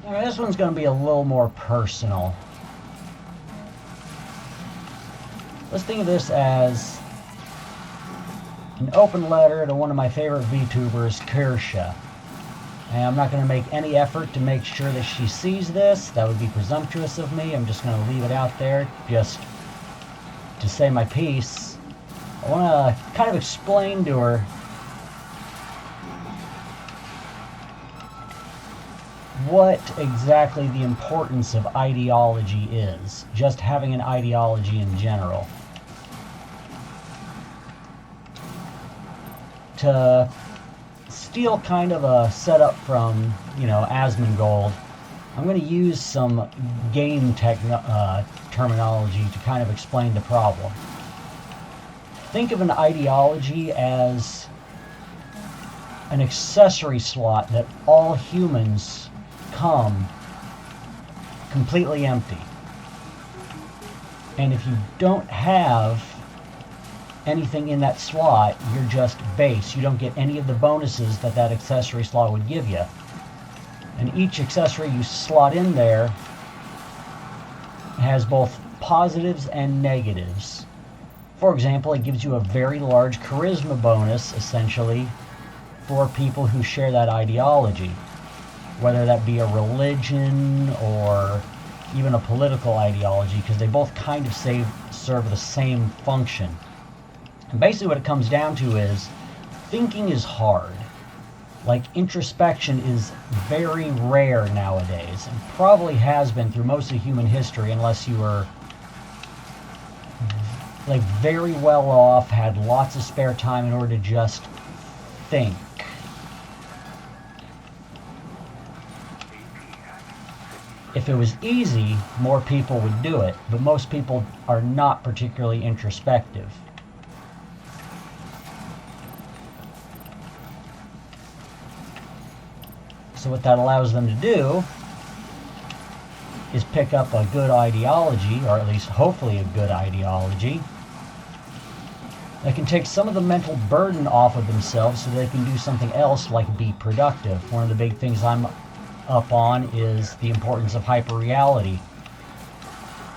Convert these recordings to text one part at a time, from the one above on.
Alright, this one's going to be a little more personal. Let's think of this as an open letter to one of my favorite VTubers, Kirsche. And I'm not going to make any effort to make sure that she sees this. That would be presumptuous of me. I'm just going to leave it out there just to say my piece. I want to kind of explain to her what exactly the importance of ideology is. Just having an ideology in general. To steal kind of a setup from, Asmongold, I'm going to use some game terminology to kind of explain the problem. Think of an ideology as an accessory slot that all humans come completely empty. And if you don't have anything in that slot, you're just base. You don't get any of the bonuses that that accessory slot would give you. And each accessory you slot in there has both positives and negatives. For example, it gives you a very large charisma bonus, essentially, for people who share that ideology. Whether that be a religion or even a political ideology, because they both kind of serve the same function. And basically what it comes down to is, thinking is hard. Like, introspection is very rare nowadays, and probably has been through most of human history, unless you were like very well off, had lots of spare time in order to just think. If it was easy, more people would do it, but most people are not particularly introspective. So what that allows them to do is pick up a good ideology, or at least hopefully a good ideology, that can take some of the mental burden off of themselves so they can do something else, like be productive. One of the big things I'm up on is the importance of hyperreality.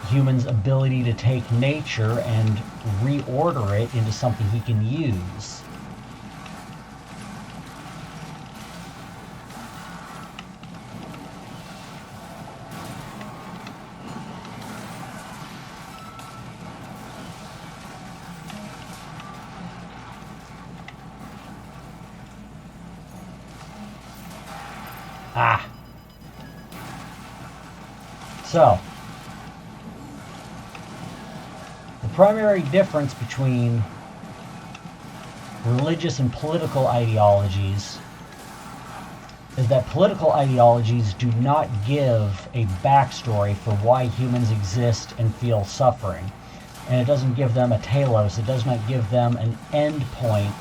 Humans' ability to take nature and reorder it into something he can use. So, the primary difference between religious and political ideologies is that political ideologies do not give a backstory for why humans exist and feel suffering. And it doesn't give them a telos, it does not give them an end point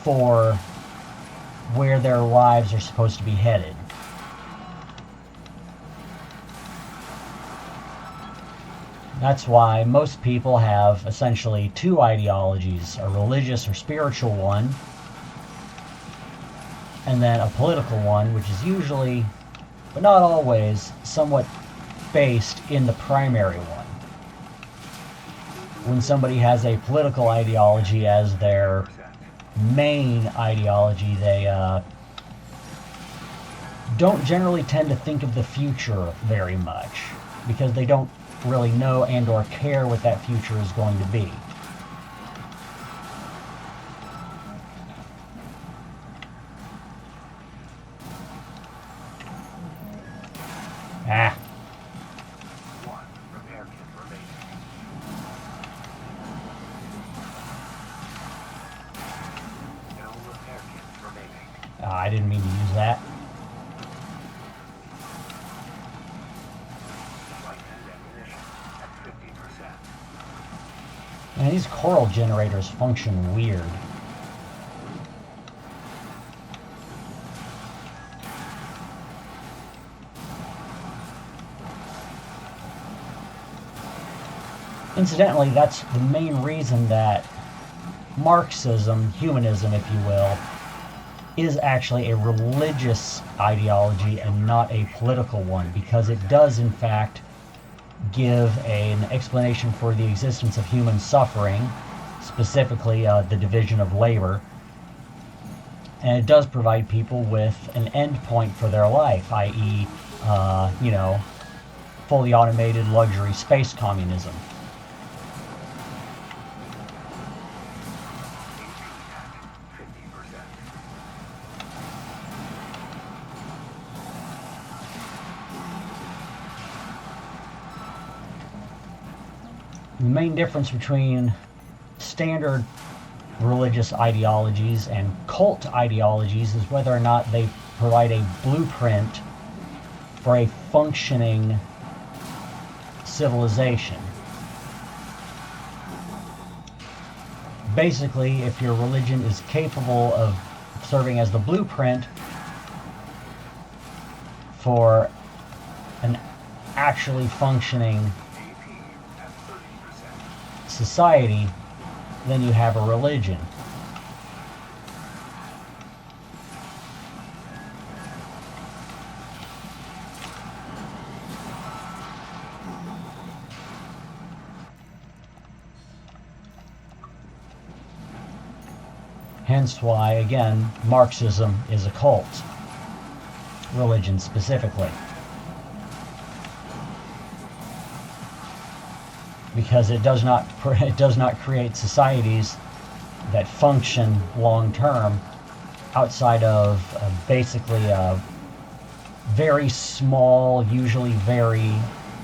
for where their lives are supposed to be headed. That's why most people have essentially two ideologies, a religious or spiritual one, and then a political one, which is usually, but not always, somewhat based in the primary one. When somebody has a political ideology as their main ideology, they don't generally tend to think of the future very much, because they don't really know and or care what that future is going to be. I didn't mean to use that. And these coral generators function weird. Incidentally, that's the main reason that Marxism, humanism if you will, is actually a religious ideology and not a political one, because it does in fact give an explanation for the existence of human suffering, specifically the division of labor, and it does provide people with an end point for their life, i.e., fully automated luxury space communism. The main difference between standard religious ideologies and cult ideologies is whether or not they provide a blueprint for a functioning civilization. Basically, if your religion is capable of serving as the blueprint for an actually functioning society, then you have a religion. Hence why, again, Marxism is a cult. Religion specifically. Because it does not create societies that function long term outside of basically a very small, usually very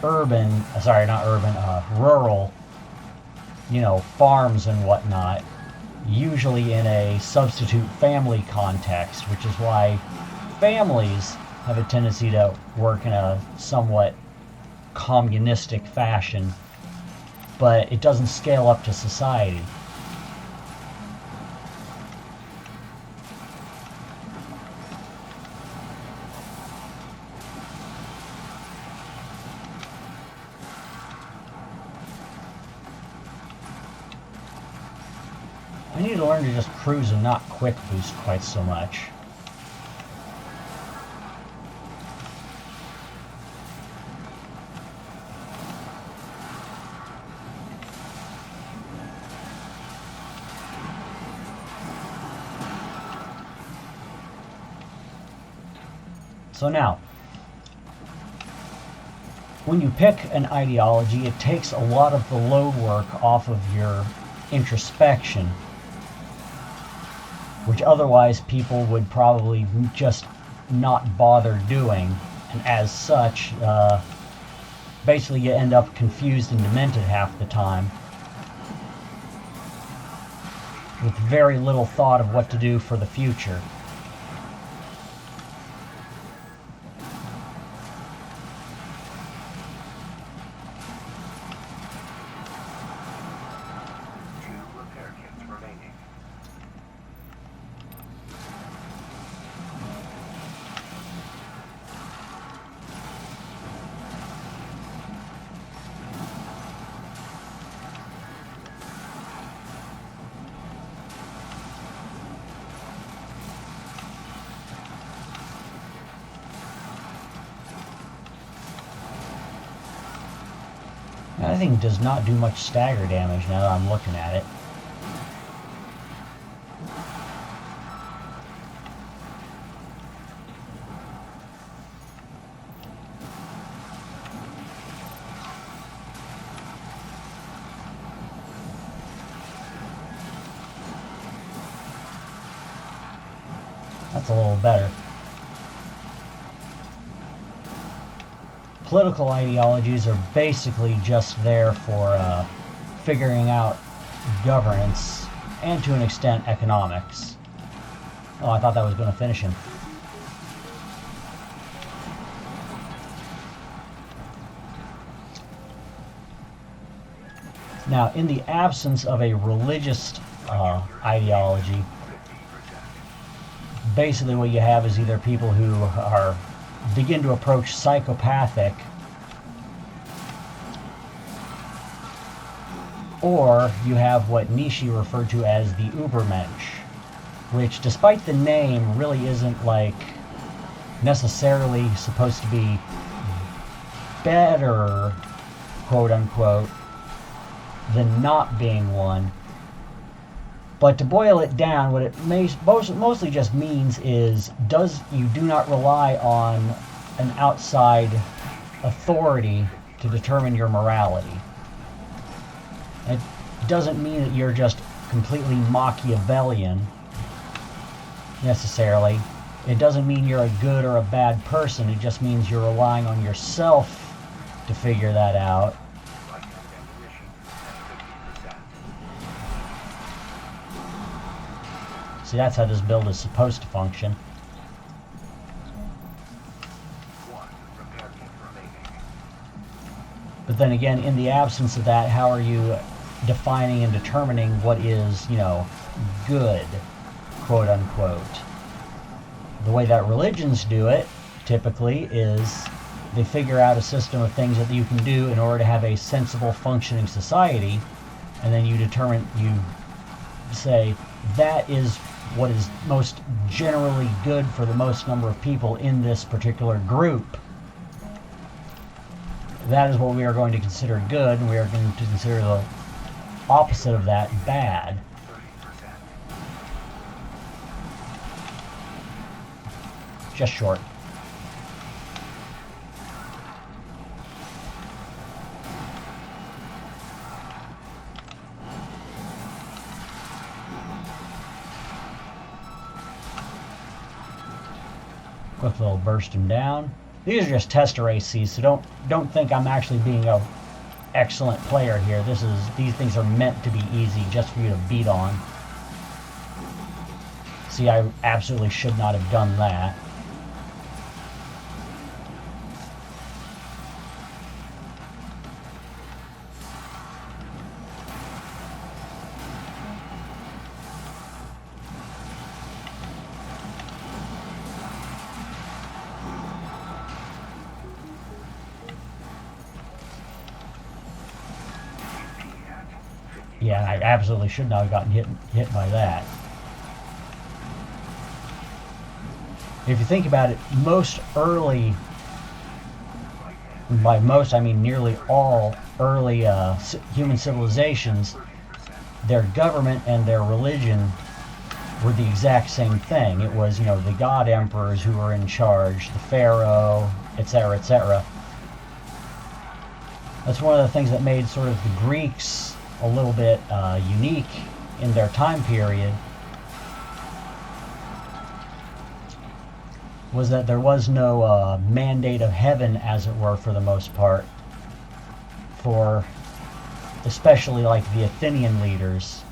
urban, rural, farms and whatnot, usually in a substitute family context, which is why families have a tendency to work in a somewhat communistic fashion, but it doesn't scale up to society. I need to learn to just cruise and not quick boost quite so much. So now, when you pick an ideology, it takes a lot of the load work off of your introspection, which otherwise people would probably just not bother doing, and as such, basically you end up confused and demented half the time, with very little thought of what to do for the future. That thing does not do much stagger damage now that I'm looking at it. That's a little better. Political ideologies are basically just there for figuring out governance and, to an extent, economics. Oh, I thought that was going to finish him. Now, in the absence of a religious ideology, basically what you have is either people who begin to approach psychopathic, or you have what Nietzsche referred to as the Übermensch, which, despite the name, really isn't like necessarily supposed to be better, quote unquote, than not being one. But to boil it down, what it mostly just means is you do not rely on an outside authority to determine your morality. It doesn't mean that you're just completely Machiavellian, necessarily. It doesn't mean you're a good or a bad person. It just means you're relying on yourself to figure that out. See, that's how this build is supposed to function. But then again, in the absence of that, how are you defining and determining what is, good, quote unquote? The way that religions do it, typically, is they figure out a system of things that you can do in order to have a sensible, functioning society, and then you say, that is what is most generally good for the most number of people in this particular group. That is what we are going to consider good, and we are going to consider the opposite of that bad. Just short. Quick little burst them down. These are just tester ACs, so don't think I'm actually being a excellent player here. These things are meant to be easy, just for you to beat on. See, I absolutely should not have done that. Yeah, I absolutely should not have gotten hit by that. If you think about it, by most I mean nearly all early human civilizations, their government and their religion were the exact same thing. It was, the god emperors who were in charge, the pharaoh, etc., etc. That's one of the things that made sort of the Greeks a little bit unique in their time period, was that there was no mandate of heaven, as it were, for the most part, for especially like the Athenian leaders.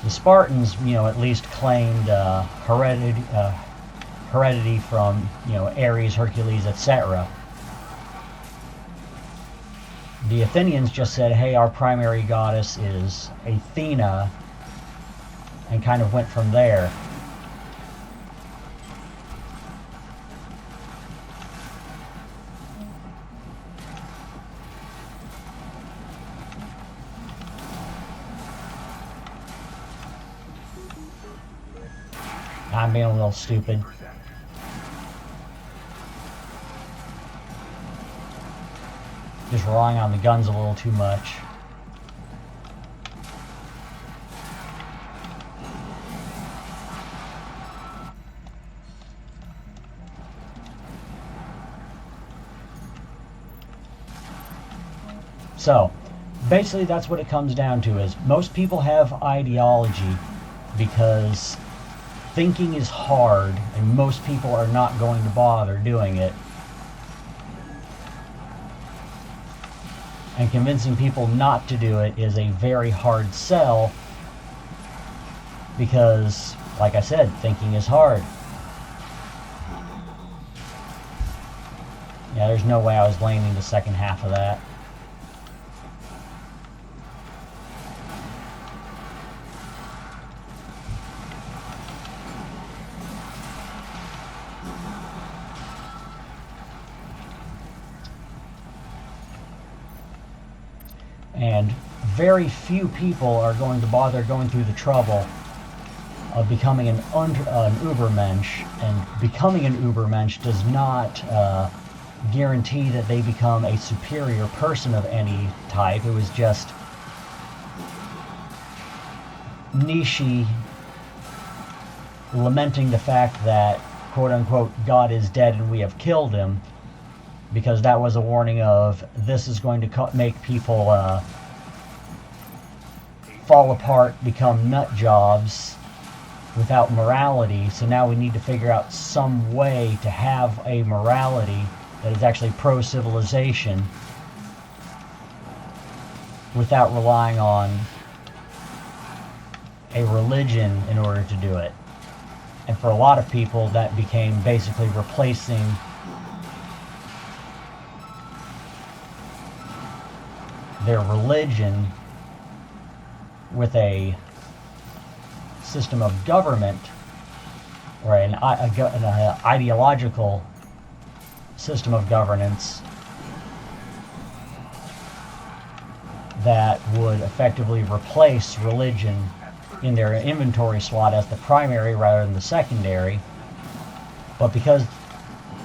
The Spartans, at least claimed heredity from, Ares, Hercules, etc. The Athenians just said, hey, our primary goddess is Athena, and kind of went from there. I'm being a little stupid. Just relying on the guns a little too much. So, basically that's what it comes down to, is most people have ideology because thinking is hard and most people are not going to bother doing it. And convincing people not to do it is a very hard sell because, like I said, thinking is hard. Yeah, there's no way I was blaming the second half of that. And very few people are going to bother going through the trouble of becoming an Ubermensch, and becoming an Ubermensch does not guarantee that they become a superior person of any type. It was just Nietzsche lamenting the fact that, quote-unquote, God is dead and we have killed him, because that was a warning of this is going to make people fall apart, become nut jobs without morality. So now we need to figure out some way to have a morality that is actually pro-civilization without relying on a religion in order to do it. And for a lot of people, that became basically replacing their religion with a system of government, or an ideological system of governance that would effectively replace religion in their inventory slot as the primary rather than the secondary. But because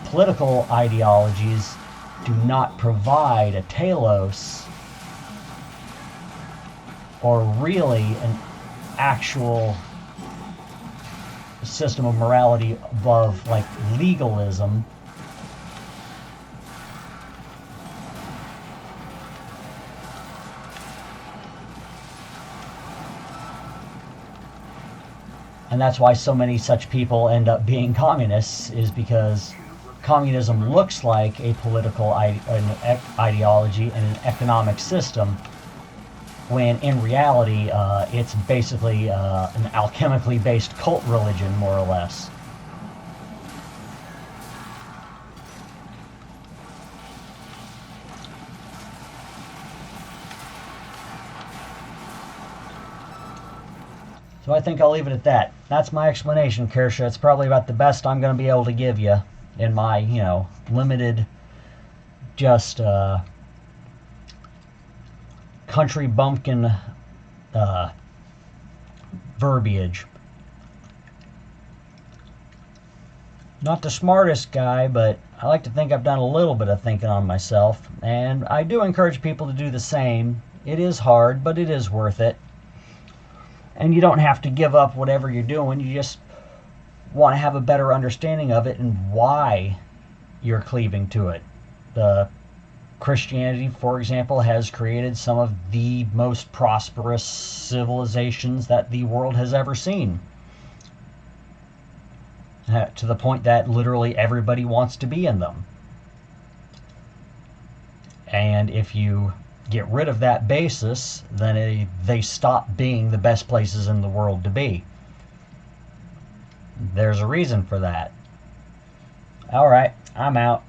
political ideologies do not provide a telos, or really an actual system of morality above, like, legalism, and that's why so many such people end up being communists, is because communism looks like a political ideology and an economic system, when in reality it's basically an alchemically based cult religion, more or less. So I think I'll leave it at that. That's my explanation, Kirsche. It's probably about the best I'm going to be able to give you in my, limited, just country bumpkin verbiage. Not the smartest guy, but I like to think I've done a little bit of thinking on myself, and I do encourage people to do the same. It is hard, but it is worth it. And you don't have to give up whatever you're doing. You just want to have a better understanding of it and why you're cleaving to it. The Christianity, for example, has created some of the most prosperous civilizations that the world has ever seen. To the point that literally everybody wants to be in them. And if you get rid of that basis, then they stop being the best places in the world to be. There's a reason for that. Alright, I'm out.